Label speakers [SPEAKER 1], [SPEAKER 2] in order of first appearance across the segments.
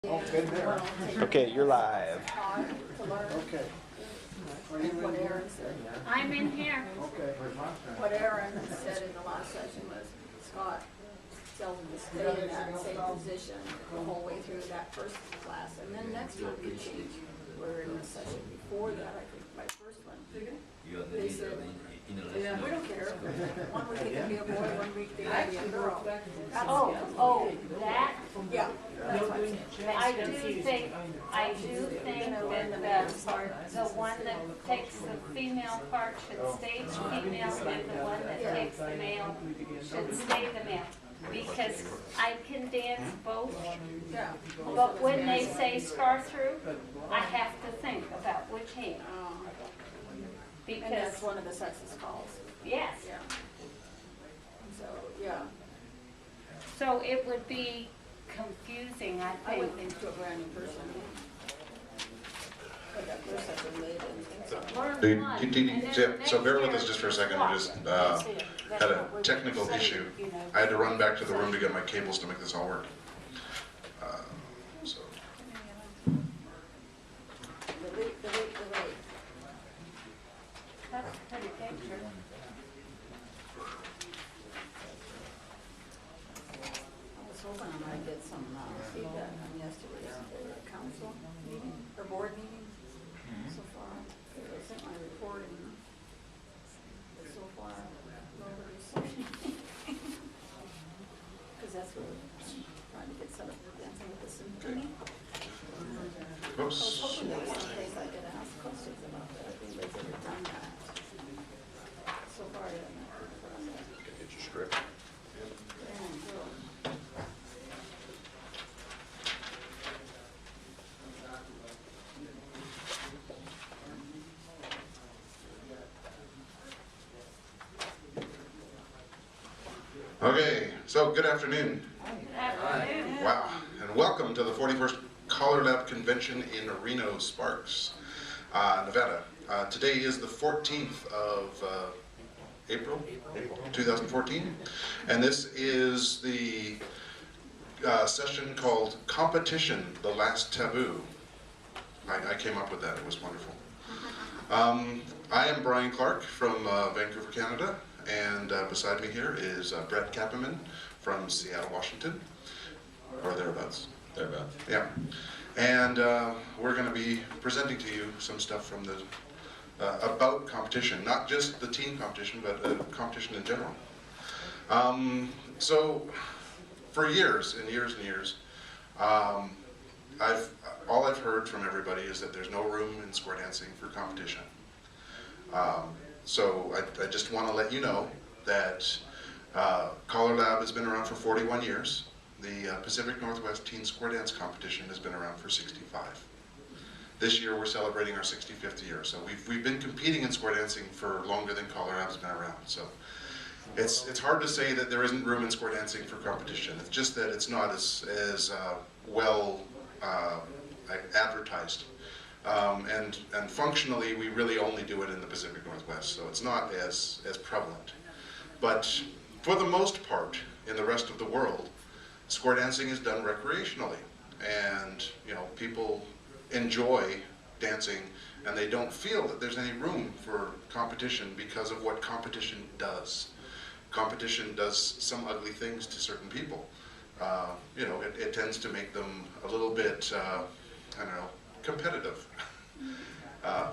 [SPEAKER 1] Okay, you're live.
[SPEAKER 2] Okay.
[SPEAKER 3] What Aaron said.
[SPEAKER 4] I'm in here.
[SPEAKER 2] Okay.
[SPEAKER 3] What Aaron said in the last session was Scott tells him to stay in that same position the whole way through that first class, and then next week we change. We're in the session before that, I think, my first one. They said, we don't care. One week it can be a boy, 1 week they can be a girl.
[SPEAKER 4] That?
[SPEAKER 3] Yeah. That's what I'm saying.
[SPEAKER 4] I do think that the one that takes the female part should stay the female, and the one that takes the male should stay the male. Because I can dance both,
[SPEAKER 3] Yeah.
[SPEAKER 4] but when they say scar through, I have to think about which hand.
[SPEAKER 3] And that's
[SPEAKER 4] Because,
[SPEAKER 3] one of the sexist calls.
[SPEAKER 4] yes,
[SPEAKER 3] Yeah. So, yeah.
[SPEAKER 4] so it would be confusing, I
[SPEAKER 3] I would
[SPEAKER 4] think.
[SPEAKER 3] think to a brand new person. But that first session, they didn't think so.
[SPEAKER 4] Learn one, and then
[SPEAKER 5] So bear with
[SPEAKER 4] next
[SPEAKER 5] us just for a
[SPEAKER 4] year,
[SPEAKER 5] second. We just had a technical issue. I had to run back to the room to get my cables to make this all work. So
[SPEAKER 3] The wait.
[SPEAKER 4] That's a pretty picture.
[SPEAKER 3] I was hoping I might get some feedback on yesterday's council meeting, or board meeting, so far. I sent my report in, but so far, nobody's seen anything. Because that's what we're trying to get set up for dancing with the symphony. I was
[SPEAKER 5] oops.
[SPEAKER 3] hoping there was some place I could ask questions about that, if anybody's ever done that. So far, I haven't heard from it.
[SPEAKER 5] Get your script. Okay, so good afternoon.
[SPEAKER 4] Afternoon.
[SPEAKER 5] Wow, and welcome to the 41st CALLERLAB Convention in Reno, Sparks, Nevada. Today is the 14th of April 2014, and this is the session called Competition, the Last Taboo. I came up with that, it was wonderful. I am Bryan Clark from Vancouver, Canada, and beside me here is Brett Kappenman from Seattle, Washington, or thereabouts. Thereabouts. Yeah. And we're going to be presenting to you some stuff from the about competition, not just the team competition, but competition in general. So, for years and years and years, all I've heard from everybody is that there's no room in square dancing for competition. So I just want to let you know that CALLERLAB has been around for 41 years. The Pacific Northwest Teen Square Dance Competition has been around for 65. This year we're celebrating our 65th year. So we've been competing in square dancing for longer than CALLERLAB's been around. So it's hard to say that there isn't room in square dancing for competition. It's just that it's not as well advertised. And functionally, we really only do it in the Pacific Northwest, so it's not as prevalent. But for the most part, in the rest of the world, square dancing is done recreationally, and people enjoy dancing, and they don't feel that there's any room for competition because of what competition does. Competition does some ugly things to certain people. It tends to make them a little bit, I don't know, competitive.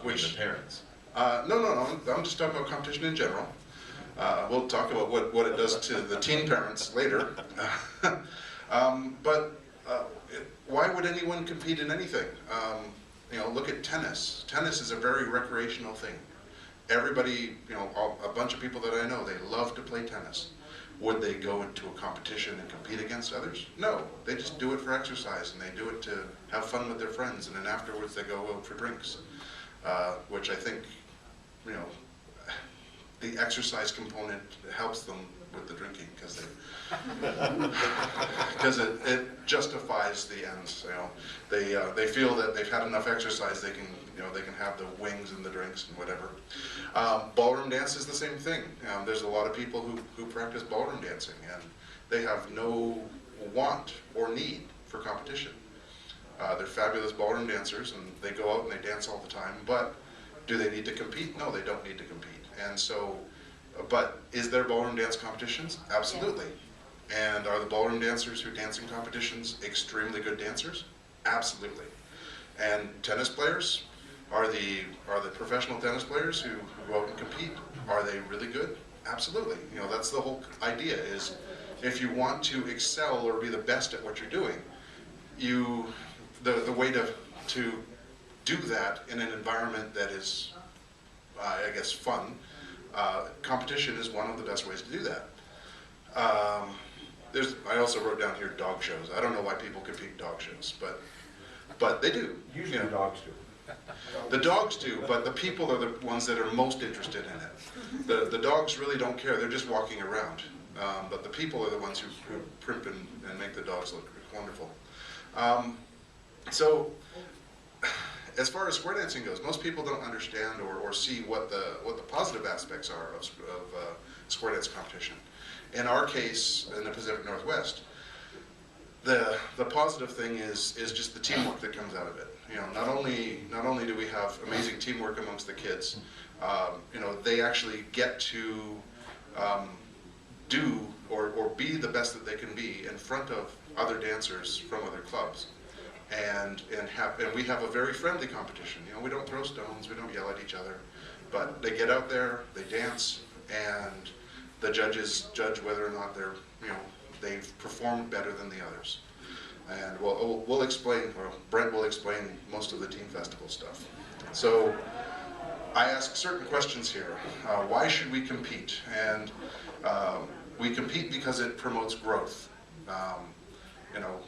[SPEAKER 5] Which
[SPEAKER 1] the parents.
[SPEAKER 5] No, I'm just talking about competition in general. We'll talk about what it does to the teen parents later. But why would anyone compete in anything? Look at tennis. Tennis is a very recreational thing. Everybody, a bunch of people that I know, they love to play tennis. Would they go into a competition and compete against others? No, they just do it for exercise, and they do it to have fun with their friends, and then afterwards they go out for drinks, which I think, the exercise component helps them with the drinking because it justifies the ends. They feel that they've had enough exercise. They can have the wings and the drinks and whatever. Ballroom dance is the same thing. There's a lot of people who practice ballroom dancing, and they have no want or need for competition. fabulous ballroom dancers, and they go out and they dance all the time, but do they need to compete? No, they don't need to compete. And so, but is there ballroom dance competitions? Absolutely. And are the ballroom dancers who dance in competitions extremely good dancers? Absolutely. And tennis players, are the professional tennis players who go out and compete, are they really good? Absolutely. You know, that's the whole idea, is if you want to excel or be the best at what you're doing, the way to do that in an environment that is, I guess, fun, competition is one of the best ways to do that. I also wrote down here dog shows. I don't know why people compete in dog shows, but they do.
[SPEAKER 1] Usually the dogs do.
[SPEAKER 5] The dogs do, but the people are the ones that are most interested in it. The dogs really don't care, they're just walking around. But the people are the ones who primp and make the dogs look wonderful. So, as far as square dancing goes, most people don't understand or see what the positive aspects are of square dance competition. In our case, in the Pacific Northwest, the positive thing is just the teamwork that comes out of it. You know, not only do we have amazing teamwork amongst the kids, you know, they actually get to do or be the best that they can be in front of other dancers from other clubs, and we have a very friendly competition. You know, we don't throw stones, we don't yell at each other, but they get out there, they dance, and the judges judge whether or not they've performed better than the others. And we'll explain, or Brent will explain most of the Teen Festival stuff. So I ask certain questions here. Why should we compete? And we compete because it promotes growth. You know,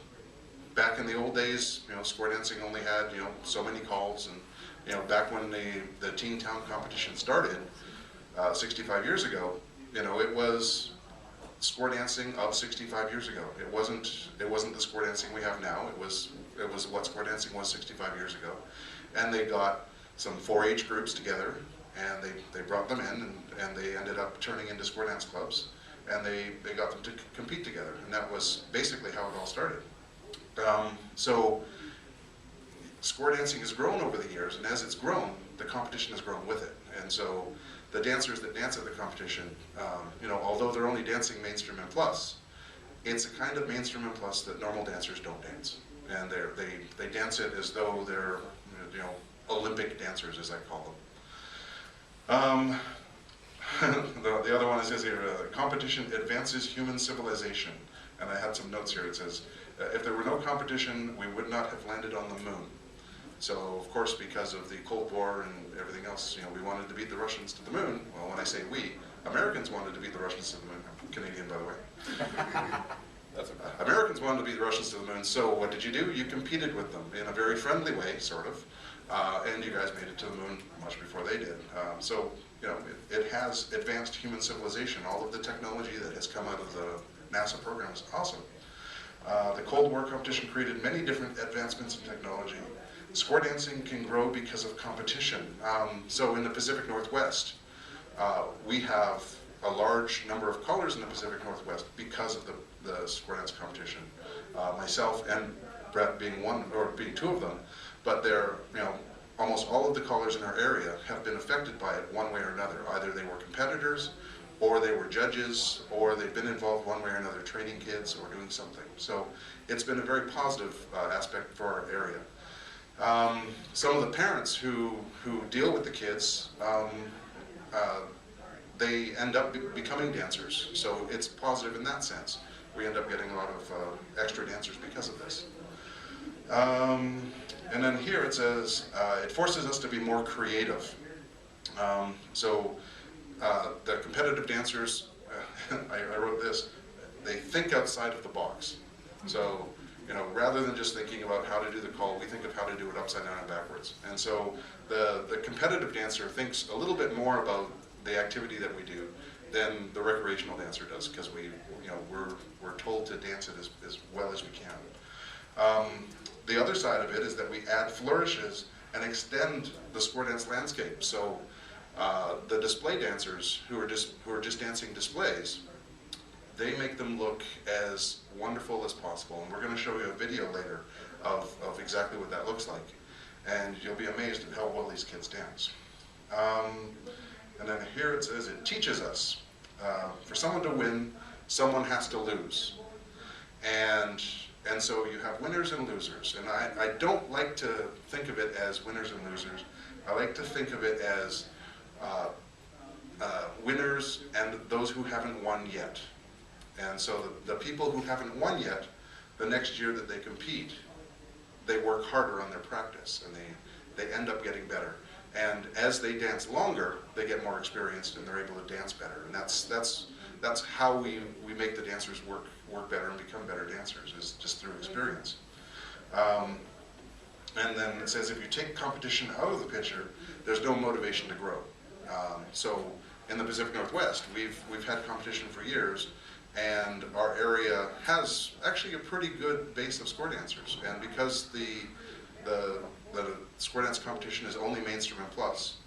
[SPEAKER 5] back in the old days, you know, square dancing only had, you know, so many calls, and you know, back when the Teen Town competition started 65 years ago, you know, it was square dancing of 65 years ago. It wasn't the square dancing we have now. It was what square dancing was 65 years ago. And they got some 4-H groups together, and they brought them in, and they ended up turning into square dance clubs, and they got them to compete together. And that was basically how it all started. So square dancing has grown over the years, and as it's grown, the competition has grown with it. And so the dancers that dance at the competition, you know, although they're only dancing mainstream and plus, it's a kind of mainstream and plus that normal dancers don't dance. And they dance it as though they're, you know, Olympic dancers, as I call them. The other one it says here, competition advances human civilization. And I had some notes here. It says, if there were no competition, we would not have landed on the moon. So, of course, because of the Cold War and everything else, you know, we wanted to beat the Russians to the moon. Well, when I say we, Americans wanted to beat the Russians to the moon. I'm Canadian, by the way.
[SPEAKER 1] That's okay.
[SPEAKER 5] Americans wanted to beat the Russians to the moon, so what did you do? You competed with them in a very friendly way, sort of, and you guys made it to the moon much before they did. So, you know, it has advanced human civilization. All of the technology that has come out of the NASA program is awesome. The Cold War competition created many different advancements in technology. Square dancing can grow because of competition. So in the Pacific Northwest, we have a large number of callers in the Pacific Northwest because of the square dance competition. Myself and Brett being two of them, but they're, you know, almost all of the callers in our area have been affected by it one way or another. Either they were competitors, or they were judges, or they've been involved one way or another, training kids or doing something. So it's been a very positive aspect for our area. Some of the parents who deal with the kids, they end up becoming dancers. So it's positive in that sense. We end up getting a lot of extra dancers because of this. And then here it says, it forces us to be more creative. So the competitive dancers, I wrote this, they think outside of the box. So, you know, rather than just thinking about how to do the call, we think of how to do it upside down and backwards. And so the competitive dancer thinks a little bit more about the activity that we do than the recreational dancer does, because we, you know, we're told to dance it as well as we can. The other side of it is that we add flourishes and extend the square dance landscape. So the display dancers who are just dancing displays, they make them look as wonderful as possible. And we're going to show you a video later of exactly what that looks like. And you'll be amazed at how well these kids dance. And then here it says, it teaches us. For someone to win, someone has to lose. And so you have winners and losers. And I don't like to think of it as winners and losers. I like to think of it as winners and those who haven't won yet. And so the people who haven't won yet, the next year that they compete, they work harder on their practice and they end up getting better. And as they dance longer, they get more experienced and they're able to dance better. And that's how we make the dancers work better and become better dancers, is just through experience. And then it says, if you take competition out of the picture, there's no motivation to grow. So in the Pacific Northwest, we've had competition for years, and our area has actually a pretty good base of square dancers. And because the square dance competition is only mainstream and plus,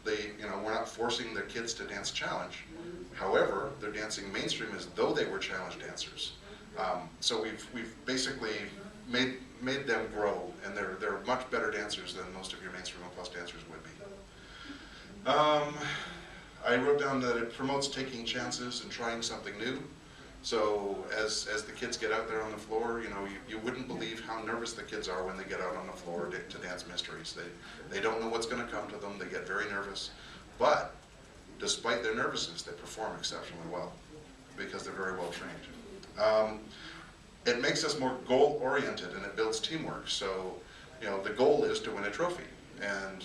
[SPEAKER 5] we're not forcing the kids to dance challenge. However, they're dancing mainstream as though they were challenge dancers. So we've basically made them grow, and they're much better dancers than most of your mainstream and plus dancers would be. I wrote down that it promotes taking chances and trying something new. So as the kids get out there on the floor, you wouldn't believe how nervous the kids are when they get out on the floor to dance mysteries. They don't know what's going to come to them. They get very nervous. But despite their nervousness, they perform exceptionally well because they're very well trained. It makes us more goal-oriented, and it builds teamwork. So, the goal is to win a trophy. And,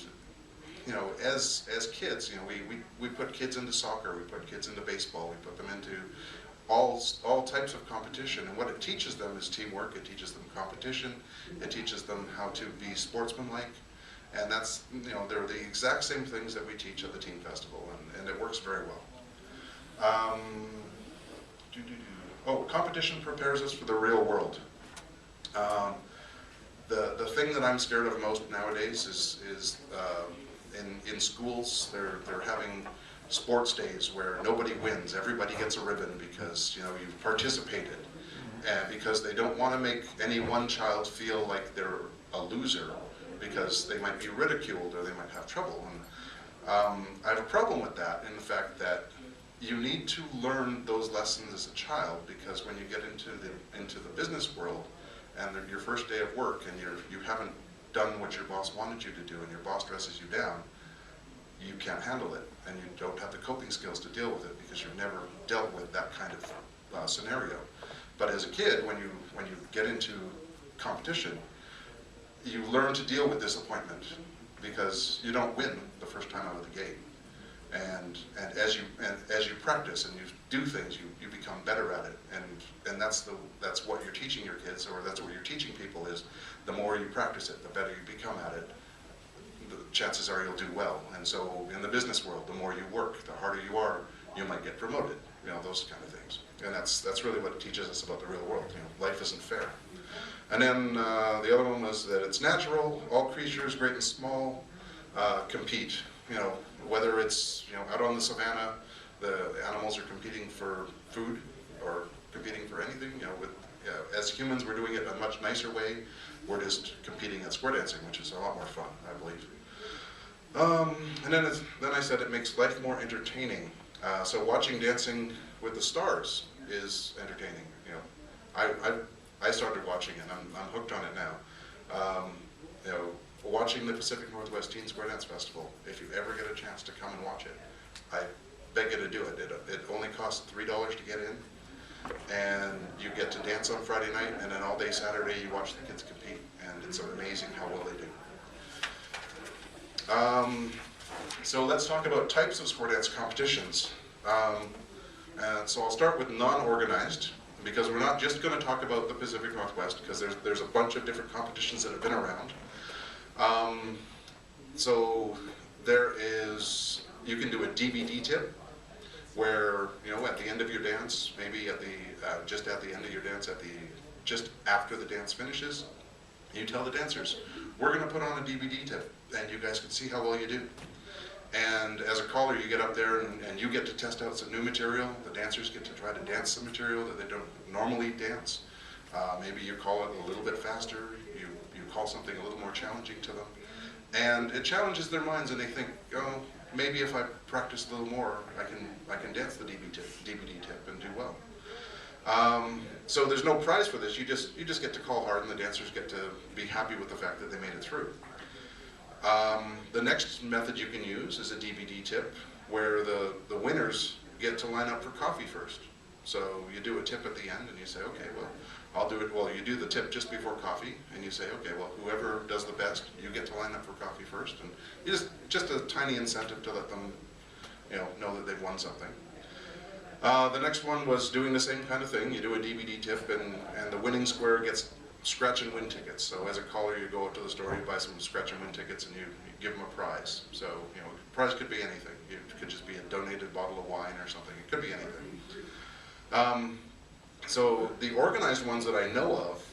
[SPEAKER 5] as kids, we put kids into soccer, we put kids into baseball, we put them into all types of competition. And what it teaches them is teamwork, it teaches them competition, it teaches them how to be sportsmanlike. And that's, they're the exact same things that we teach at the Teen Festival, and it works very well. Competition prepares us for the real world. The thing that I'm scared of most nowadays is in schools, they're having sports days where nobody wins. Everybody gets a ribbon because you've participated, and because they don't want to make any one child feel like they're a loser because they might be ridiculed or they might have trouble. And I have a problem with that, in the fact that you need to learn those lessons as a child, because when you get into the business world and your first day of work and you haven't done what your boss wanted you to do and your boss dresses you down, you can't handle it, and you don't have the coping skills to deal with it because you've never dealt with that kind of scenario. But as a kid, when you get into competition, you learn to deal with disappointment because you don't win the first time out of the gate. And as you practice and you do things, you become better at it. And that's what you're teaching your kids, or that's what you're teaching people, is the more you practice it, the better you become at it. The chances are you'll do well. And so in the business world, the more you work, the harder you are, you might get promoted. Those kind of things. And that's really what it teaches us about the real world. Life isn't fair. And then the other one was that it's natural. All creatures, great and small, compete. Whether it's out on the savannah, the animals are competing for food or competing for anything. As humans, we're doing it a much nicer way. We're just competing at square dancing, which is a lot more fun, I believe. And then I said it makes life more entertaining. So watching Dancing with the Stars is entertaining. I started watching it. I'm hooked on it now. Watching the Pacific Northwest Teen Square Dance Festival, if you ever get a chance to come and watch it, I beg you to do it. It only costs $3 to get in, and you get to dance on Friday night, and then all day Saturday you watch the kids compete, and it's amazing how well they do. So let's talk about types of square dance competitions. And so I'll start with non-organized, because we're not just going to talk about the Pacific Northwest, because there's a bunch of different competitions that have been around. So you can do a DVD tip, where at the end of your dance, maybe just at the end of your dance, just after the dance finishes, you tell the dancers, we're going to put on a DVD tip, and you guys can see how well you do. And as a caller, you get up there and you get to test out some new material. The dancers get to try to dance some material that they don't normally dance. Maybe you call it a little bit faster. call something a little more challenging to them. And it challenges their minds, and they think, oh, maybe if I practice a little more, I can dance the DVD tip and do well. So there's no prize for this. You just get to call hard, and the dancers get to be happy with the fact that they made it through. The next method you can use is a DVD tip, where the winners get to line up for coffee first. So you do a tip at the end, and you say, okay, well, I'll do it. Well, you do the tip just before coffee, and you say, okay, well, whoever does the best, you get to line up for coffee first. And you just a tiny incentive to let them, know that they've won something. The next one was doing the same kind of thing. You do a DVD tip, and the winning square gets scratch and win tickets. So as a caller, you go up to the store, you buy some scratch and win tickets, and you give them a prize. So, prize could be anything. It could just be a donated bottle of wine or something. It could be anything. So the organized ones that I know of,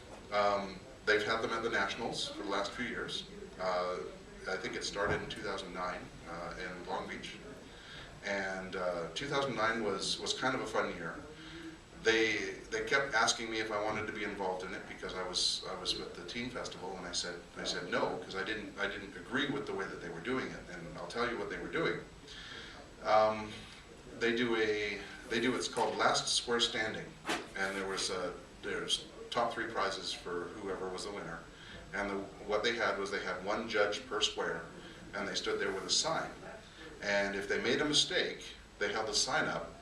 [SPEAKER 5] they've had them at the Nationals for the last few years. I think it started in 2009 in Long Beach. And 2009 was kind of a fun year. They kept asking me if I wanted to be involved in it because I was with the teen festival, and I said no, because I didn't agree with the way that they were doing it. And I'll tell you what they were doing. They do what's called Last Square Standing, and there's top 3 prizes for whoever was the winner. And what they had was they had one judge per square, and they stood there with a sign. And if they made a mistake, they held the sign up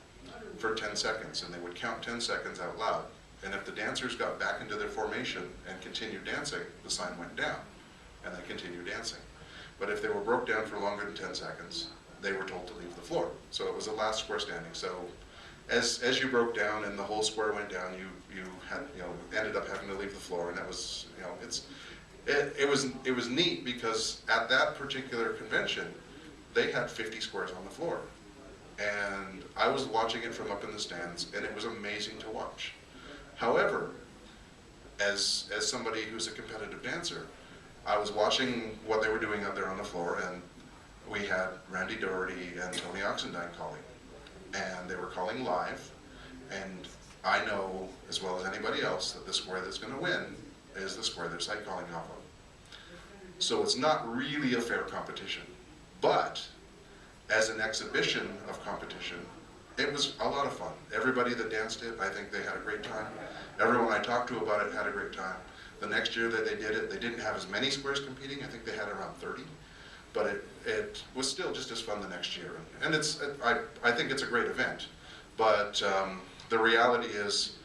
[SPEAKER 5] for 10 seconds, and they would count 10 seconds out loud. And if the dancers got back into their formation and continued dancing, the sign went down, and they continued dancing. But if they were broke down for longer than 10 seconds, they were told to leave the floor. So it was a last square standing. So as you broke down and the whole square went down, you had ended up having to leave the floor, and that was it was neat because at that particular convention, they had 50 squares on the floor. And I was watching it from up in the stands, and it was amazing to watch. However, as somebody who's a competitive dancer, I was watching what they were doing out there on the floor, and we had Randy Doherty and Tony Oxendine calling. And they were calling live, and I know as well as anybody else that the square that's going to win is the square they're sight calling off of. So it's not really a fair competition. But as an exhibition of competition, it was a lot of fun. Everybody that danced it, I think they had a great time. Everyone I talked to about it had a great time. The next year that they did it, they didn't have as many squares competing. I think they had around 30. But it was still just as fun the next year. And I think it's a great event. But the reality is,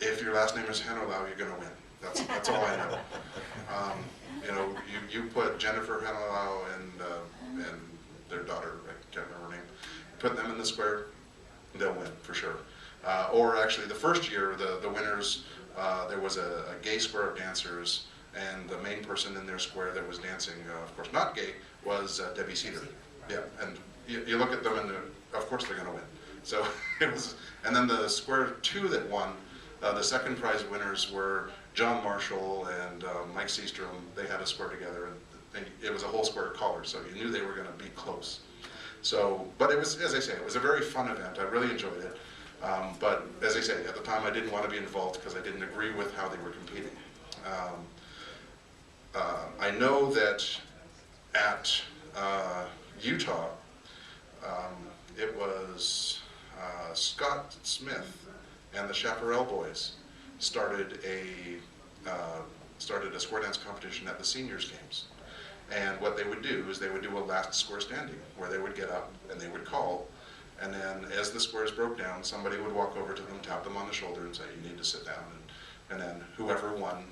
[SPEAKER 5] if your last name is Hannelau, you're going to win. That's all I know. You put Jennifer Hannelau and their daughter, I can't remember her name, put them in the square, they'll win for sure. Or actually, the first year, the winners, there was a gay square of dancers, and the main person in their square that was dancing, of course not gay, was Debbie Cedar. Yeah, and you look at them, and of course they're going to win. So it was, and then the square 2 that won, the second prize winners were John Marshall and Mike Seastrom. They had a square together, and it was a whole square of callers, so you knew they were going to be close. So, but it was, as I say, it was a very fun event. I really enjoyed it. But as I say, at the time I didn't want to be involved because I didn't agree with how they were competing. I know that at Utah, it was Scott Smith and the Chaparral Boys started a square dance competition at the seniors games. And what they would do is they would do a last square standing, where they would get up and they would call, and then as the squares broke down, somebody would walk over to them, tap them on the shoulder, and say, "You need to sit down." And then whoever won,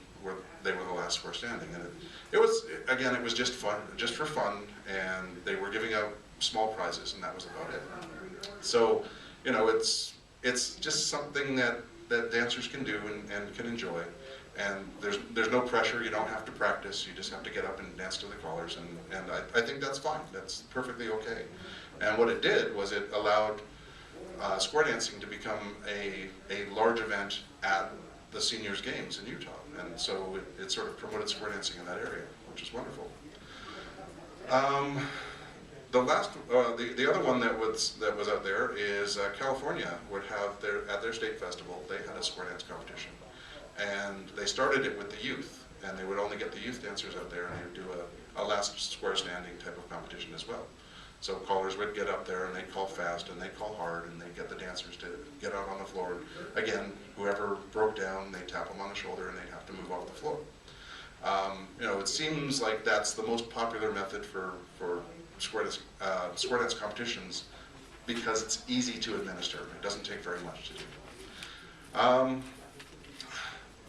[SPEAKER 5] they were the last square standing. And it was, again, it was just fun, just for fun, and they were giving out small prizes, and that was about it. So, it's just something that dancers can do and can enjoy. And there's no pressure. You don't have to practice. You just have to get up and dance to the callers, and I think that's fine. That's perfectly okay. And what it did was it allowed square dancing to become a large event at the seniors games in Utah, and so it sort of promoted square dancing in that area, which is wonderful. The other one that was out there is California would have at their state festival, they had a square dance competition. And they started it with the youth, and they would only get the youth dancers out there, and they would do a last square standing type of competition as well. So callers would get up there and they'd call fast and they'd call hard and they'd get the dancers to get out on the floor. Again, whoever broke down, they'd tap them on the shoulder and they'd have to move off the floor. You know, it seems like that's the most popular method for square dance competitions because it's easy to administer. It doesn't take very much to do.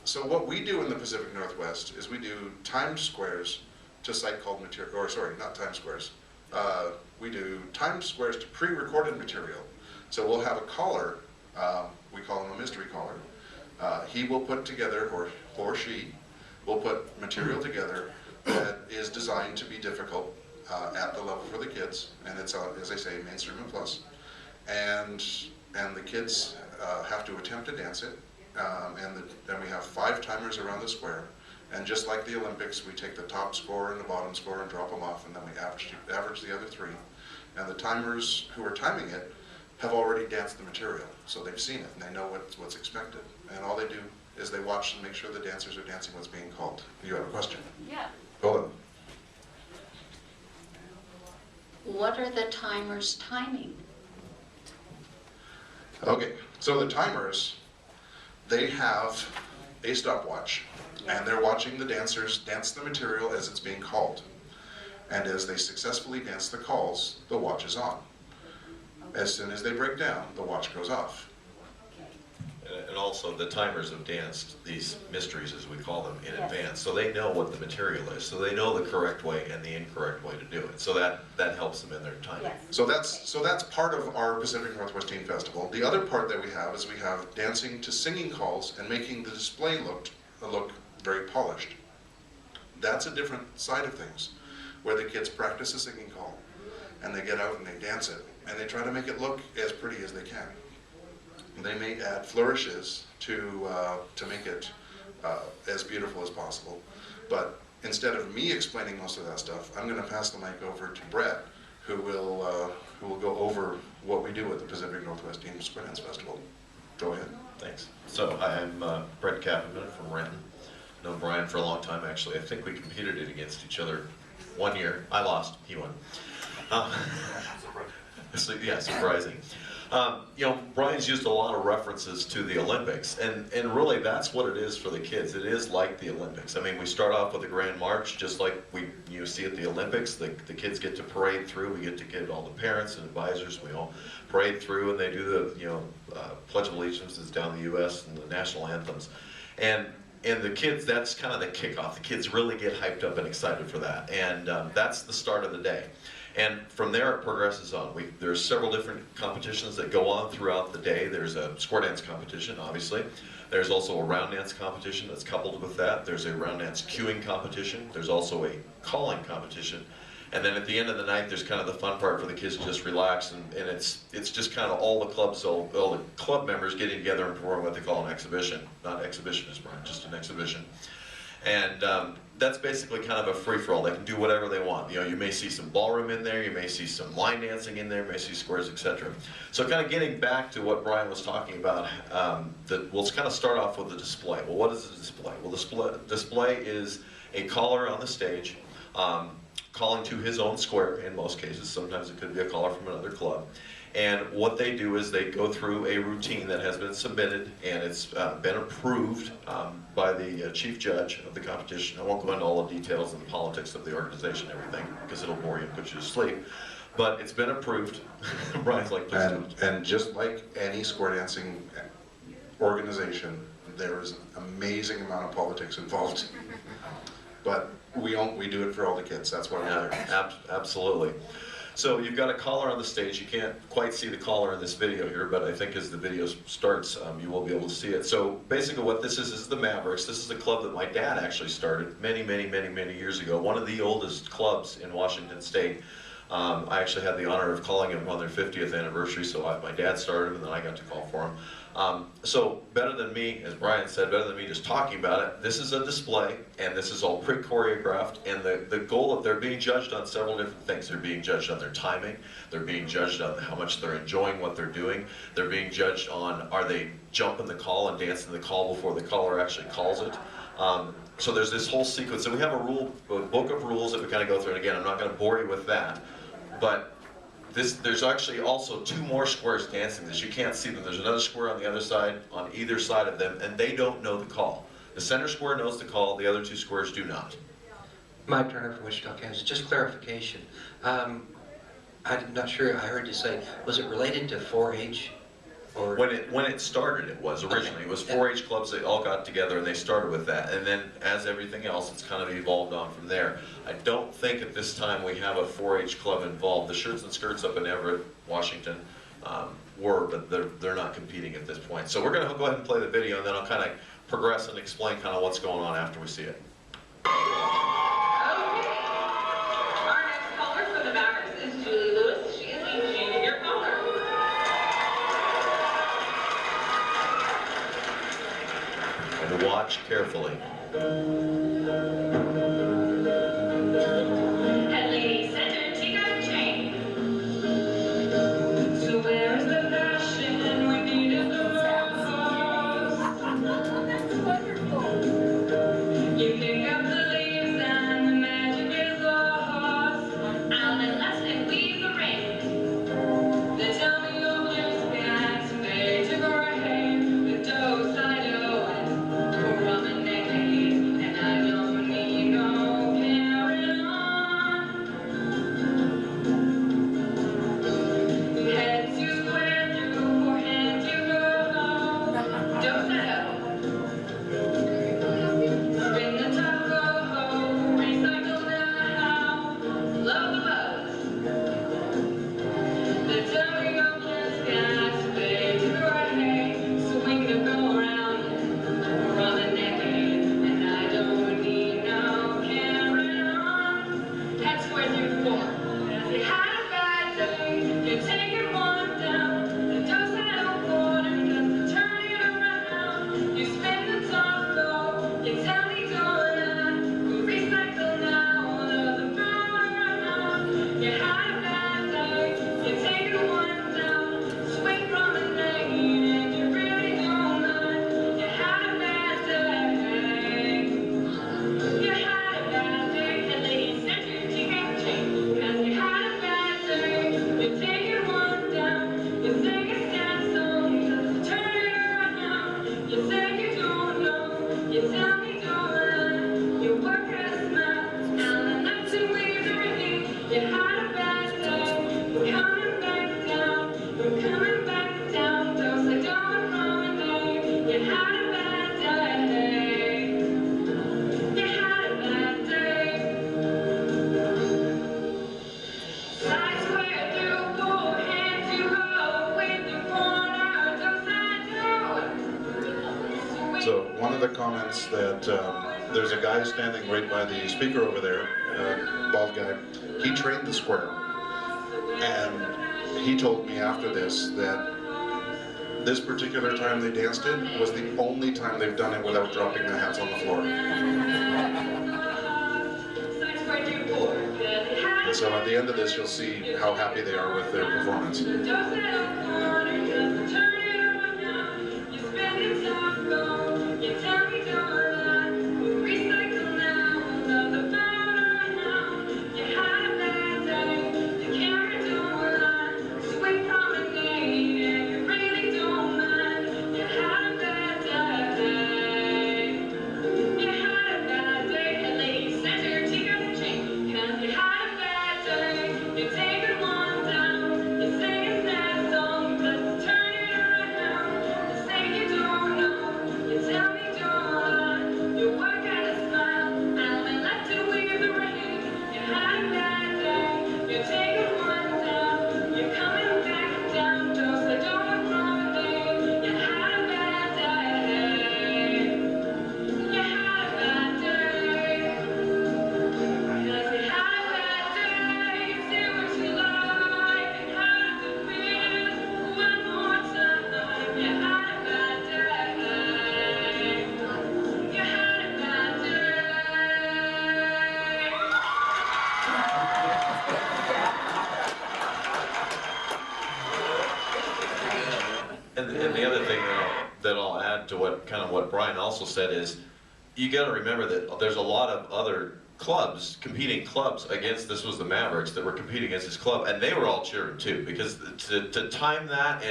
[SPEAKER 5] So what we do in the Pacific Northwest is we do timed squares to site-called material, or sorry, not timed squares. We do timed squares to pre-recorded material. So we'll have a caller, we call him a mystery caller. He will put together, or she, will put material together that is designed to be difficult at the level for the kids, and it's, as I say, mainstream and plus. And the kids have to attempt to dance it, and then we have 5 timers around the square. And just like the Olympics, we take the top score and the bottom score and drop them off, and then we average the other 3. And the timers who are timing it have already danced the material, so they've seen it and they know what's expected. And all they do is they watch and make sure the dancers are dancing what's being called. You have a question?
[SPEAKER 4] Yeah.
[SPEAKER 5] Hold on.
[SPEAKER 1] What are the timers timing?
[SPEAKER 5] Okay, so the timers, they have a stopwatch, and they're watching the dancers dance the material as it's being called. And as they successfully dance the calls, the watch is on. As soon as they break down, the watch goes off.
[SPEAKER 2] And also the timers have danced these mysteries, as we call them, in
[SPEAKER 4] Yes.
[SPEAKER 2] advance. So they know what the material is. So they know the correct way and the incorrect way to do it. So that helps them in their timing.
[SPEAKER 4] Yes.
[SPEAKER 5] So that's part of our Pacific Northwest Teen Festival. The other part that we have is we have dancing to singing calls and making the display look very polished. That's a different side of things, where the kids practice a singing call and they get out and they dance it and they try to make it look as pretty as they can. They may add flourishes to make it as beautiful as possible. But instead of me explaining most of that stuff, I'm going to pass the mic over to Brett, who will go over what we do at the Pacific Northwest Teen Square Dance Festival. Go ahead.
[SPEAKER 2] Thanks. So I'm Brett Kappenman from Reno. Known Bryan for a long time, actually. I think we competed against each other 1 year. I lost. He won. So, yeah, surprising. You know, Bryan's used a lot of references to the Olympics, and really that's what it is for the kids. It is like the Olympics. I mean, we start off with a grand march, just like you see at the Olympics. The kids get to parade through. We get to get all the parents and advisors. We all parade through, and they do the Pledge of Allegiances down the U.S. and the national anthems, and the kids, that's kind of the kickoff. The kids really get hyped up and excited for that, and that's the start of the day. And from there it progresses on. There's several different competitions that go on throughout the day. There's a square dance competition, obviously. There's also a round dance competition that's coupled with that. There's a round dance cueing competition. There's also a calling competition. And then at the end of the night, there's kind of the fun part for the kids to just relax, and it's just kind of all the club members getting together and performing what they call an exhibition. Not exhibitionist, Bryan, just an exhibition. And that's basically kind of a free-for-all. They can do whatever they want. You know, you may see some ballroom in there, you may see some line dancing in there, you may see squares, etc. So kind of getting back to what Bryan was talking about, we'll kind of start off with the display. Well, what is a display? Well, display is a caller on the stage calling to his own square in most cases. Sometimes it could be a caller from another club. And what they do is they go through a routine that has been submitted, and it's been approved by the chief judge of the competition. I won't go into all the details and the politics of the organization and everything, because it'll bore you and put you to sleep. But it's been approved. Bryan's like, please don't.
[SPEAKER 5] And just like any square dancing organization, there is an amazing amount of politics involved. But we do it for all the kids. That's why we're there.
[SPEAKER 2] Absolutely. So you've got a caller on the stage. You can't quite see the caller in this video here, but I think as the video starts, you will be able to see it. So basically what this is the Mavericks. This is a club that my dad actually started many years ago. One of the oldest clubs in Washington State. I actually had the honor of calling him on their 50th anniversary, so my dad started him and then I got to call for him. So better than me, as Bryan said, better than me just talking about it, this is a display, and this is all pre-choreographed, and the goal of, they're being judged on several different things. They're being judged on their timing, they're being judged on how much they're enjoying what they're doing, they're being judged on, are they jumping the call and dancing the call before the caller actually calls it. So there's this whole sequence, and we have a book of rules that we kind of go through, and again, I'm not going to bore you with that, but there's actually also 2 more squares dancing this. You can't see them. There's another square on the other side, on either side of them, and they don't know the call. The center square knows the call, the other 2 squares do not.
[SPEAKER 6] Mike Turner from Wichita, Kansas. Just clarification. I'm not sure I heard you say, was it related to 4-H? Or
[SPEAKER 2] When it started, it was originally. It was 4-H clubs, they all got together and they started with that. And then, as everything else, it's kind of evolved on from there. I don't think at this time we have a 4-H club involved. The Shirts and Skirts up in Everett, Washington, were, but they're not competing at this point. So we're going to go ahead and play the video, and then I'll kind of progress and explain kind of what's going on after we see it. Watch carefully.
[SPEAKER 7] At Lady Center, take out chain. So where is the passion we needed the most?
[SPEAKER 3] That's wonderful.
[SPEAKER 7] You pick up the leaves and the magic is lost. Out and last and weave the rain. They tell me your blue skies fade to gray with doe side rum and naked, and I don't need no carrying on. Heads you square through, forehead you go. Don't settle. Spin the top, go, recycle now. Love the buzz. They tell me your blue skies fade to gray, swing the go around. Rum and naked, and I don't need no carrying on. Head square through 4. As you had a bad day, you're taking one down. The dose I don't want him just to turn it around. You spin the top low, you tell me don't recycle now. Another round around. You had a bad day, you're taking one down. Swing from a naked, and you really don't mind. You had a bad day. You had a bad day, and Lady Center, take out chain. 'Cause you had a bad day. You're taking one down. You sing a sad song just to turn it around. You say you don't know. You tell me don't lie. You work a smile, and enough to weave the ring. You had a bad day. We're coming back down. We're coming back down. Those I don't promenade. You had a bad day. You had a bad day. Side square through 4, hands you go with the corner. Those I do.
[SPEAKER 5] So one of the comments that there's a guy standing right by the speaker over there, bald guy. He trained the square, and he told me after this that this particular time they danced it was the only time they've done it without dropping their hats on the floor.
[SPEAKER 7] Side square through 4.
[SPEAKER 5] And so at the end of this, you'll see how happy they are with their performance.
[SPEAKER 7] You're taking one down, you sing a sad song, let's turn it around. You say you don't know, you tell me don't lie. You work at a smile, and we like to weave the ring. You had a bad day, you're taking one down, you're coming back down, just I don't promenade. You had a bad day, you had a bad day. 'Cause you had a bad day, say what you like, and how does it feel? One more time, you had a bad day, you had a bad day.
[SPEAKER 2] And the other thing that I'll add to what Brian also said is, you got to remember that there's a lot of other clubs, competing clubs against, this was the Mavericks that were competing against this club, and they were all cheering too, because to time that,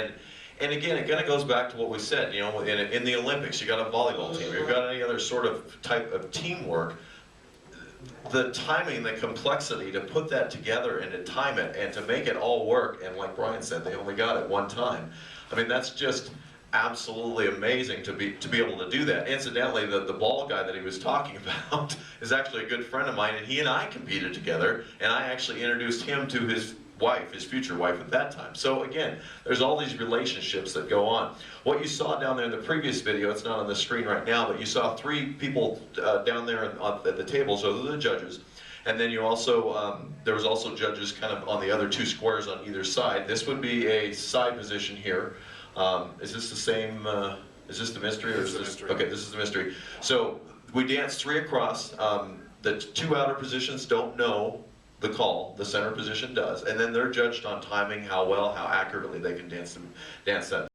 [SPEAKER 2] and again, it kind of goes back to what we said, you know, in the Olympics, you got a volleyball team, you've got any other sort of type of teamwork, the timing, the complexity to put that together and to time it and to make it all work, and like Bryan said, they only got it one time. I mean, that's just absolutely amazing to be able to do that. Incidentally, the ball guy that he was talking about is actually a good friend of mine, and he and I competed together, and I actually introduced him to his wife, his future wife at that time. So again, there's all these relationships that go on. What you saw down there in the previous video, it's not on the screen right now, but you saw 3 people down there at the tables, those are the judges. And then you also, there was also judges kind of on the other 2 squares on either side. This would be a side position here. Is this the same, is this the mystery? Or is this, okay, this is the mystery. So we dance 3 across. The 2 outer positions don't know the call, the center position does. And then they're judged on timing, how well, how accurately they can dance that.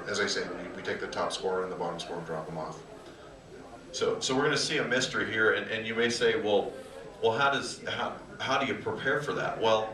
[SPEAKER 5] As I say, we take the top scorer and the bottom scorer and drop them off.
[SPEAKER 2] So we're going to see a mystery here, and you may say, well, how do you prepare for that? Well,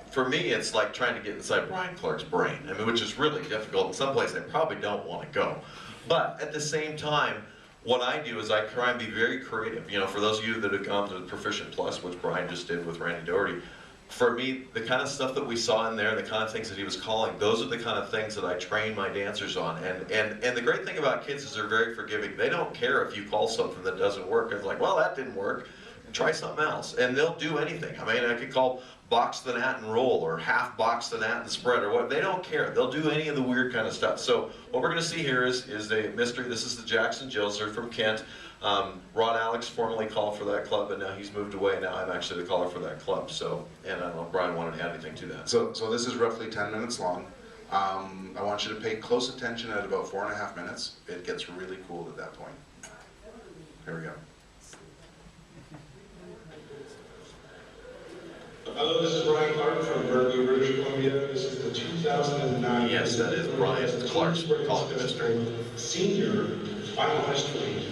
[SPEAKER 2] for me, it's like trying to get inside Bryan Clark's brain. I mean, which is really difficult. In some place, I probably don't want to go. But at the same time, what I do is I try and be very creative. You know, for those of you that have gone to the Proficient Plus, which Bryan just did with Randy Doherty, for me, the kind of stuff that we saw in there, the kind of things that he was calling, those are the kind of things that I train my dancers on. And the great thing about kids is they're very forgiving. They don't care if you call something that doesn't work. It's like, well, that didn't work. Try something else. And they'll do anything. I mean, I could call box the gnat and roll, or half box the gnat and spread, or what. They don't care. They'll do any of the weird kind of stuff. So what we're going to see here is a mystery. This is the Jackson Jills. They're from Kent. Rod Alex formerly called for that club, and now he's moved away. Now I'm actually the caller for that club. So, and I don't know if Bryan wanted to add anything to that.
[SPEAKER 5] So this is roughly 10 minutes long. I want you to pay close attention at about 4.5 minutes. It gets really cool at that point. Here we go.
[SPEAKER 8] Hello, this is Bryan Clark from Reno, British Columbia. This is the 2009.
[SPEAKER 2] Yes, that is Bryan Clark's calling the mystery.
[SPEAKER 8] Senior final history.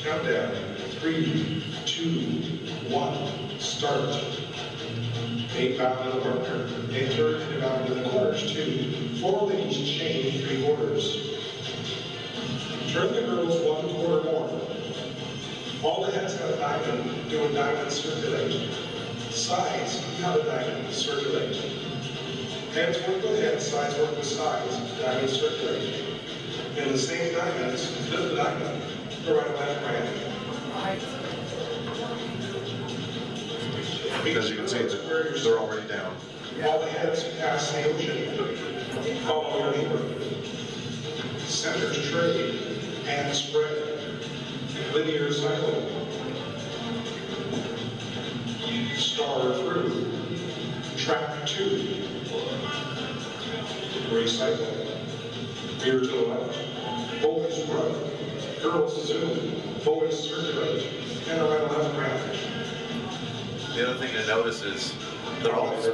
[SPEAKER 8] Countdown. 3, 2, 1. Start. 8 bow to the partner. Enter and bow to the quarters. 2. 4 ladies chain 3 quarters. Turn the girls 1 quarter more. All the heads got a diamond. Do a diamond circulate. Sides, count a diamond, circulate. Heads work with heads, sides work with sides, diamond circulate. In the same diamonds, flip the diamond, go right, left, right.
[SPEAKER 5] As you can see, they're already down.
[SPEAKER 8] All the heads pass the ocean, follow your neighbor. Centers trade and spread, linear cycle. Star through, track 2, recycle, rear to the left, boys run, girls zoom, boys circulate, and a right left branch.
[SPEAKER 2] The other thing to notice is they're also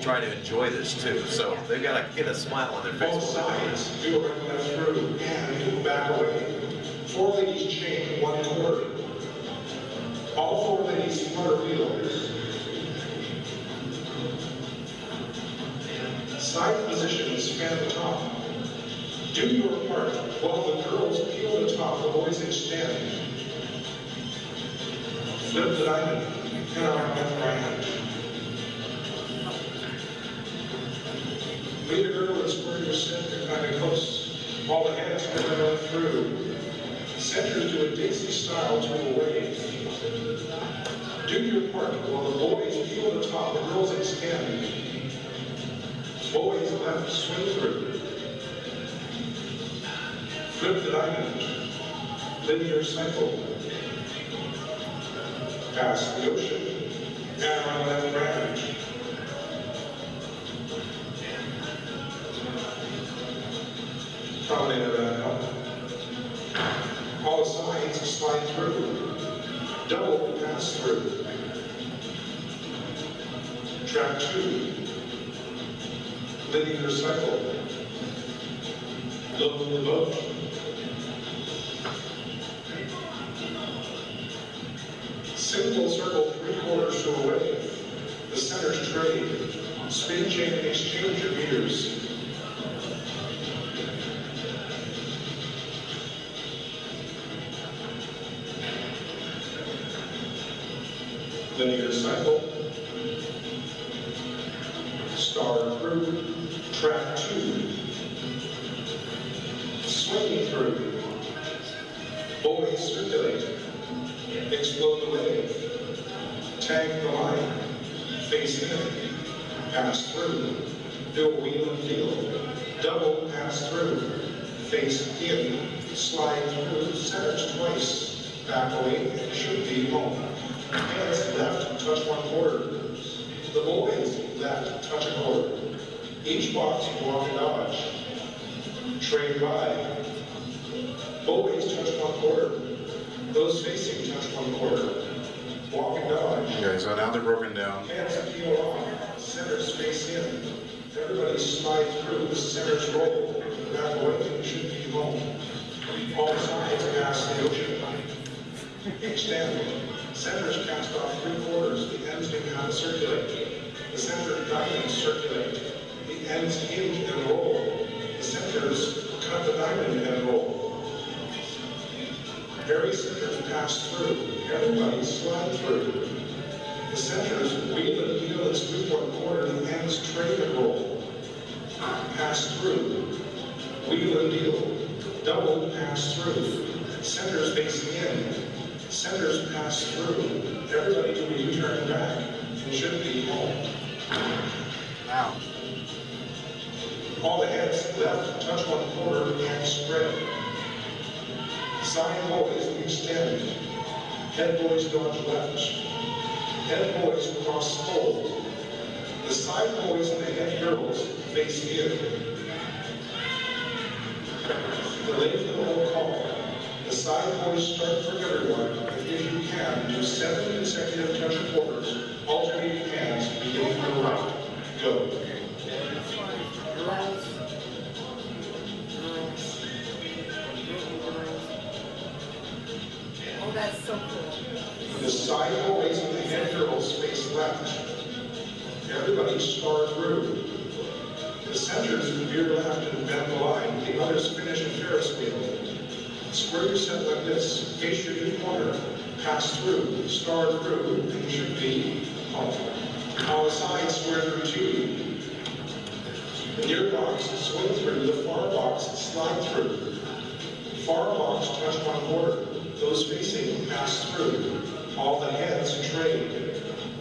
[SPEAKER 2] trying to enjoy this too. So they've got to get a smile on their face.
[SPEAKER 8] Both sides do a regular through and back away. 4 ladies chain 1 quarter. All 4 ladies flutter wheels. Side positions fan the top. Do your part while the girls peel the top, the boys extend. Flip the diamond, and arm left right hand. Lead a girl and square your center kind of close. While the hands go down through. Center to a daisy style to a wave. Do your part while the boys peel the top, the girls extend. Boys left swing through. Flip the diamond. Linear cycle. Pass the ocean. And on left branch. Promenade around up. All the sides slide through. Double pass through. Track 2. Linear cycle. Look the boat. Single circle 3/4 to a wave. The centers trade. Spin chain and exchange your meters. Linear cycle. Star through. Track 2. Swing through. Boys circulate. Explode the wave. Tag the line. Face in. Pass through. Do a wheel and deal. Double pass through. Face in. Slide through. Centers twice. Back away. Should be home. Hands left touch 1/4. The boys left touch 1/4. Each box walk and dodge. Trade by. Boys touch 1/4. Those facing touch 1/4. Walk and dodge.
[SPEAKER 5] Okay, so now they're broken down.
[SPEAKER 8] Hands peel off. Centers face in. Everybody slide through. The centers roll. Back away. Should be home. All sides pass the ocean. Extend. Centers cast off 3/4. The ends begin to circulate. The center diamonds circulate. The ends hinge and roll. The centers cut the diamond and roll. Very centers pass through. Everybody slide through. The centers wheel and deal and sweep 1/4. The ends trade and roll. Pass through. Wheel and deal. Double pass through. Centers facing in. Centers pass through. Everybody do a U-turn back and should be home.
[SPEAKER 5] Now.
[SPEAKER 8] All the heads left touch 1/4 and spread. Side boys extend. Head boys dodge left. Head boys cross fold. The side boys and the head girls face in. The lady will call. The side boys start for everyone, and if you can, do 7 consecutive touch quarters, alternating hands, beginning from the right. Go.
[SPEAKER 3] Oh, that's so cool.
[SPEAKER 8] The side boys and the head girls face left. Everybody star through. The centers veer left and bend the line. The others finish a Ferris wheel. Square your set like this. Face your new corner. Pass through. Star through. And you should be home. On the side, square through 2. The near box, swing through. The far box, slide through. Far box, touch 1/4. Those facing, pass through. All the heads trade.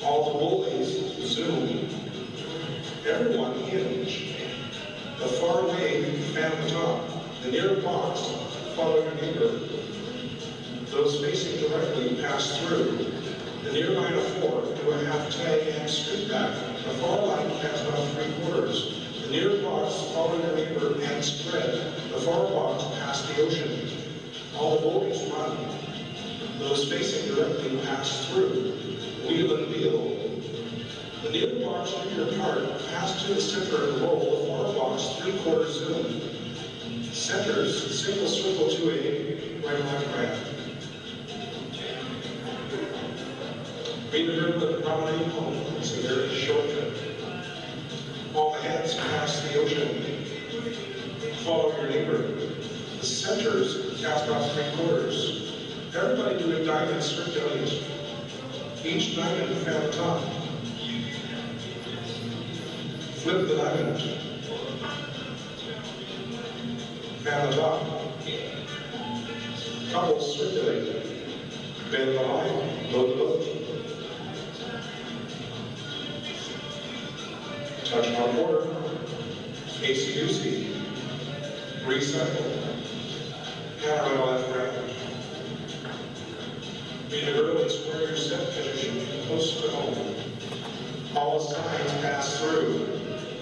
[SPEAKER 8] All the bullies zoom. Everyone hinge. The far wave, fan the top. The near box, follow your neighbor. Those facing directly, pass through. The near line of 4, do a half tag and scoot back. The far line cast off 3/4. The near box, follow your neighbor and spread. The far box, pass the ocean. All the boys run. Those facing directly pass through. Wheel and deal. The near box feet apart, pass to the center of the roll, far box, 3/4 zoom. Centers, single circle 2A, right left grab. Meet the river with the promenade home, it's a very short trip. All the heads pass the ocean. Follow your neighbor. The centers cast off 3/4. Everybody do a diamond circulate. Each diamond fan top. Flip the diamond. Fan the top. Couples circulate. Bend the line. Load the boat. Touch one quarter. AC-UC. Recycle. Panorama left round. Meet a girl and square your set position close to home. All sides pass through.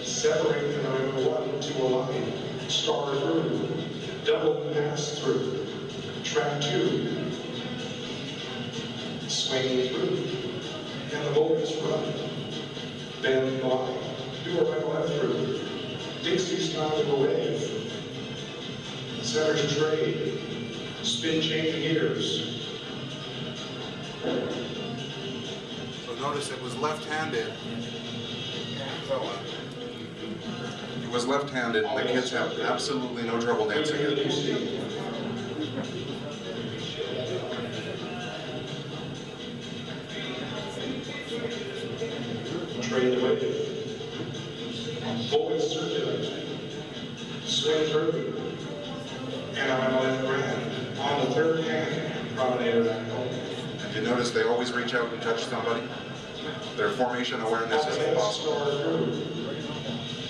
[SPEAKER 8] Separate the number 1 to a line. Star through. Double pass through. Track 2. Swing through. And the boys run. Bend the line. Do a right left through. Dixie style to a wave. Centers trade. Spin change gears.
[SPEAKER 5] So notice it was left-handed. It was left-handed, and the kids have absolutely no trouble dancing it.
[SPEAKER 8] Trade wave. Boys circulate. Swing through. And I'm on the left grand. On the third hand, promenade back home.
[SPEAKER 5] If you notice, they always reach out and touch somebody. Their formation awareness is impossible.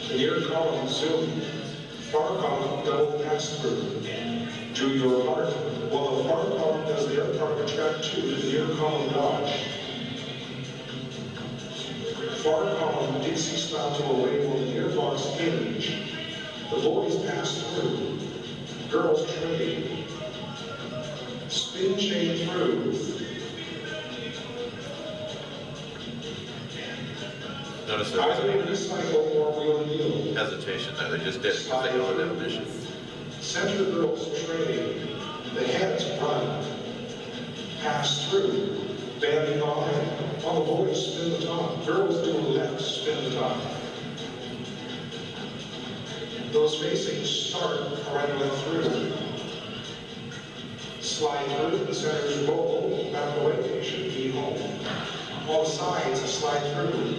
[SPEAKER 8] The near column zoom. Far column double pass through. Do your part. While the far column does their part of track 2 to the near column dodge. Far column Dixie style to away will the near box hinge. The boys pass through. Girls trade. Spin chain through.
[SPEAKER 2] Notice there
[SPEAKER 8] Either
[SPEAKER 2] was
[SPEAKER 8] recycle or wheel and deal.
[SPEAKER 2] a hesitation there. They just did it because they know the definition.
[SPEAKER 8] Center girls trade. The heads run. Pass through. Bend the line. All the boys spin the top. Girls do a left, spin the top. Those facing start right and left through. Slide through, the centers roll, back away, should be home. All sides slide through.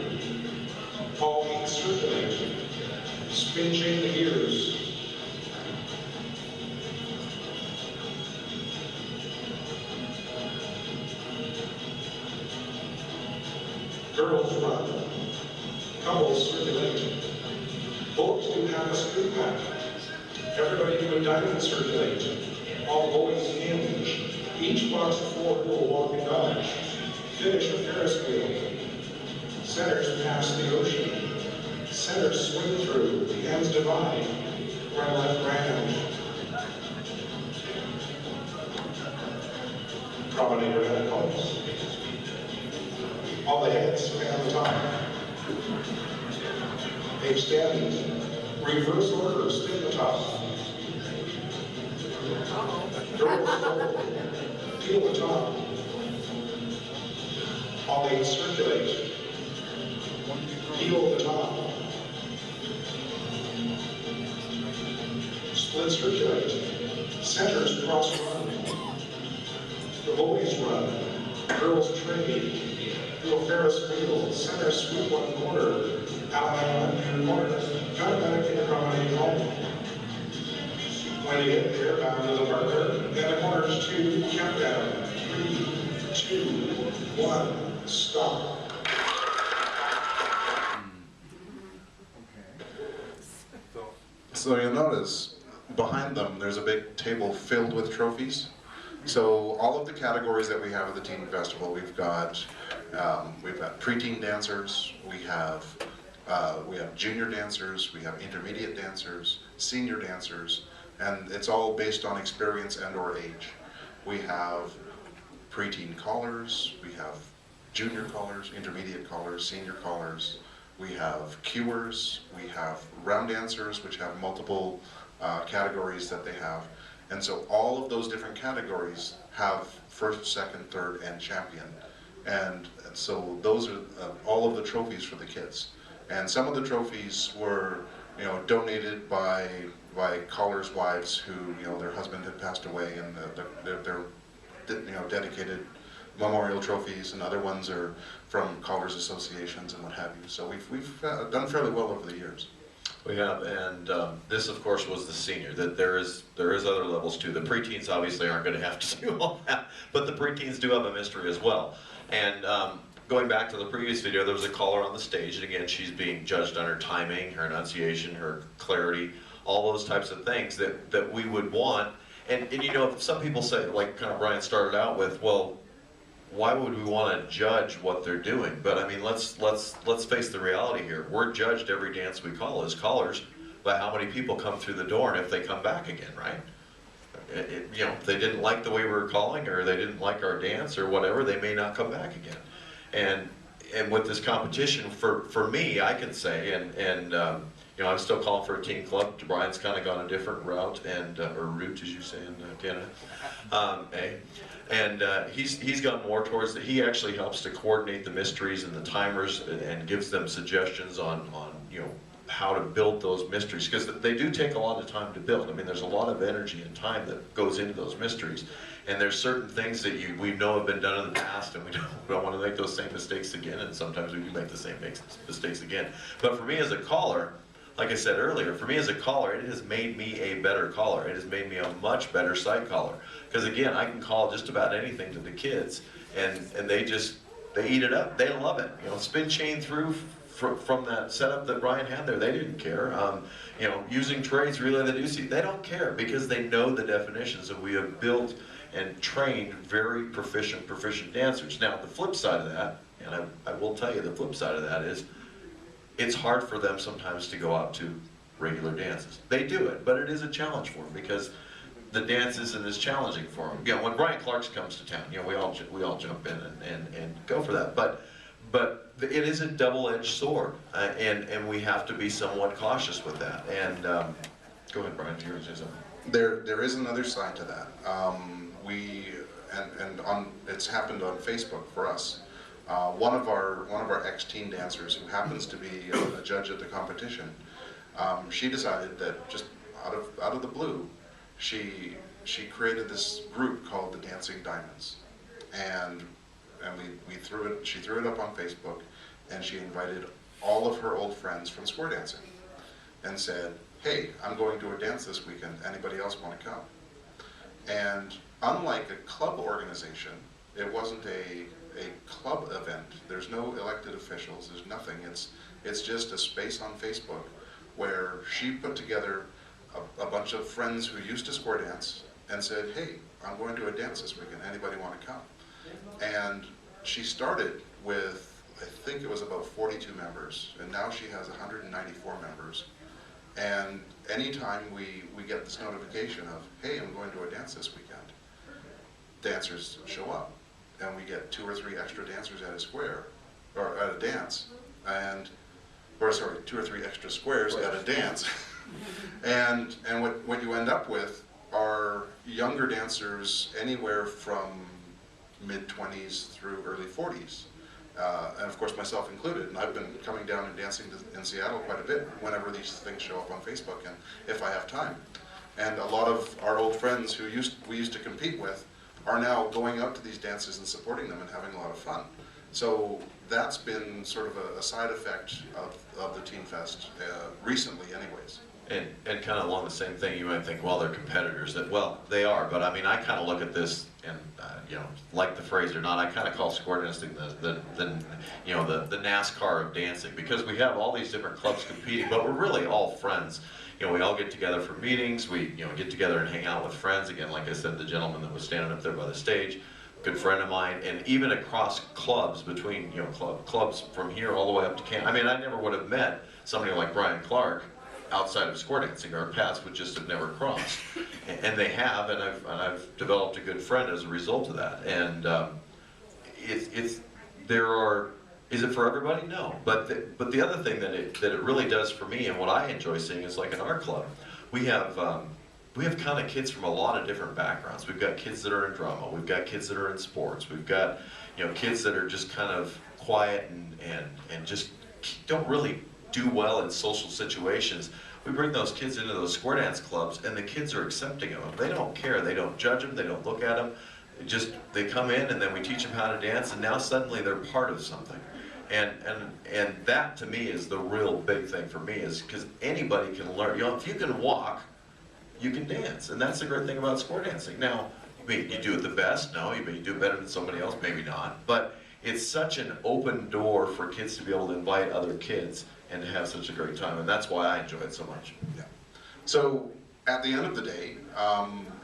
[SPEAKER 8] All feet circulate. Spin chain the gears. Girls run. Couples circulate. Boys do have a scoop pack. Everybody do a diamond circulate. All boys hinge. Each box of 4 will walk and dodge. Finish a Ferris wheel. Centers pass the ocean. Centers swim through. The ends divide. Right, left, round. Promenade head pulse. All the heads fan the top. Extend. Reverse order, spin the top. Girls roll. Peel the top. All 8 circulate. Peel the top. Split circulate. Centers cross run. The boys run. Girls trade. Do a Ferris wheel. Center sweep 1/4. Out and corner. Cut back in the promenade home. When you get there, bound to the marker. And the corners 2, countdown. 3, 2, 1, stop.
[SPEAKER 5] So you'll notice, behind them, there's a big table filled with trophies. So all of the categories that we have at the Teen Festival, we've got preteen dancers, we have junior dancers, we have intermediate dancers, senior dancers, and it's all based on experience and or age. We have preteen callers, we have junior callers, intermediate callers, senior callers. we have cuers, we have round dancers, which have multiple categories that they have. And so all of those different categories have first, second, third, and champion. And so those are all of the trophies for the kids. And some of the trophies were, donated by callers' wives who, their husband had passed away, and they're dedicated memorial trophies, and other ones are from callers' associations and what have you. So we've done fairly well over the years.
[SPEAKER 2] We have, and this, of course, was the senior. That there is other levels too. The preteens obviously aren't going to have to do all that, but the preteens do have a mystery as well. And going back to the previous video, there was a caller on the stage, and again, she's being judged on her timing, her enunciation, her clarity, all those types of things that we would want. And some people say, like kind of Bryan started out with, well, why would we want to judge what they're doing? But I mean, let's face the reality here. We're judged every dance we call as callers by how many people come through the door and if they come back again, right? If they didn't like the way we were calling, or they didn't like our dance or whatever, they may not come back again. And with this competition, for me, I can say, and I'm still calling for a teen club. Bryan's kind of gone a different route, or route, as you say in Canada. He's gone more towards that. He actually helps to coordinate the mysteries and the timers, and gives them suggestions on how to build those mysteries, because they do take a lot of time to build. I mean, there's a lot of energy and time that goes into those mysteries, and there's certain things that we know have been done in the past, and we don't want to make those same mistakes again. And sometimes we do make the same mistakes again. But for me as a caller, like I said earlier, for me as a caller, it has made me a better caller. It has made me a much better site caller. Because again, I can call just about anything to the kids, and they eat it up. They love it. Spin chain through from that setup that Bryan had there, they didn't care. Using trades, relay the deucey, they don't care, because they know the definitions, and we have built and trained very proficient dancers. Now, the flip side of that, and I will tell you, the flip side of that is, it's hard for them sometimes to go out to regular dances. They do it, but it is a challenge for them, because the dance isn't as challenging for them. When Bryan Clark comes to town, we all jump in and go for that. But it is a double-edged sword, and we have to be somewhat cautious with that. And go ahead, Bryan. You're going to say something.
[SPEAKER 5] There is another side to that. It's happened on Facebook for us. One of our ex-teen dancers, who happens to be a judge at the competition, she decided that just out of the blue, she created this group called the Dancing Diamonds, and she threw it up on Facebook, and she invited all of her old friends from square dancing, and said, "Hey, I'm going to a dance this weekend. Anybody else want to come?" And unlike a club organization, it wasn't a club event. There's no elected officials. There's nothing. It's just a space on Facebook where she put together a bunch of friends who used to square dance and said, "Hey, I'm going to a dance this weekend. Anybody want to come?" And she started with, I think it was about 42 members, and now she has 194 members. And anytime we get this notification of, "Hey, I'm going to a dance this weekend," dancers show up. And we get 2 or 3 extra dancers at a square, or at a dance, 2 or 3 extra squares at a dance. and what you end up with are younger dancers anywhere from mid-20s through early 40s. And of course myself included. And I've been coming down and dancing in Seattle quite a bit whenever these things show up on Facebook, and if I have time. And a lot of our old friends who we used to compete with are now going out to these dances and supporting them and having a lot of fun. So that's been sort of a side effect of the Teen Fest, recently anyways.
[SPEAKER 2] And kind of along the same thing, you might think, well, they're competitors. Well, they are, but I mean, I kind of look at this, and like the phrase or not, I kind of call square dancing the NASCAR of dancing, because we have all these different clubs competing, but we're really all friends. We all get together for meetings. We get together and hang out with friends. Again, like I said, the gentleman that was standing up there by the stage, good friend of mine, and even across clubs, between clubs from here all the way up to Canada. I mean, I never would have met somebody like Bryan Clark outside of square dancing. Our paths would just have never crossed, and they have, and I've developed a good friend as a result of that. And Is it for everybody? No. But the other thing that it really does for me, and what I enjoy seeing, is like in our club, we have kind of kids from a lot of different backgrounds. We've got kids that are in drama. We've got kids that are in sports. We've got, you know, kids that are just kind of quiet and just don't really do well in social situations. We bring those kids into those square dance clubs, and the kids are accepting of them. They don't care. They don't judge them. They don't look at them. They come in, and then we teach them how to dance, and now suddenly they're part of something. And that to me is the real big thing for me, is because anybody can learn. You know, if you can walk, you can dance, and that's the great thing about square dancing. Now, you do it the best? No, you do it better than somebody else? Maybe not. But it's such an open door for kids to be able to invite other kids and to have such a great time, and that's why I enjoy it so much.
[SPEAKER 5] Yeah. So at the end of the day,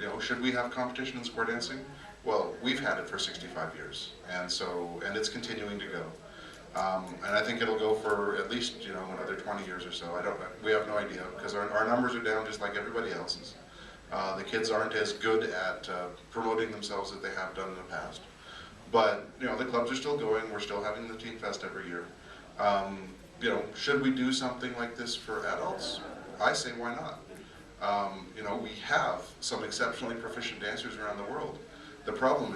[SPEAKER 5] you know, should we have competition in square dancing? Well, we've had it for 65 years, and it's continuing to go. And I think it'll go for at least, you know, another 20 years or so. We have no idea, because our numbers are down just like everybody else's. The kids aren't as good at promoting themselves as they have done in the past. But, you know, the clubs are still going. We're still having the Teen Fest every year. You know, should we do something like this for adults? I say, why not? You know, we have some exceptionally proficient dancers around the world. The problem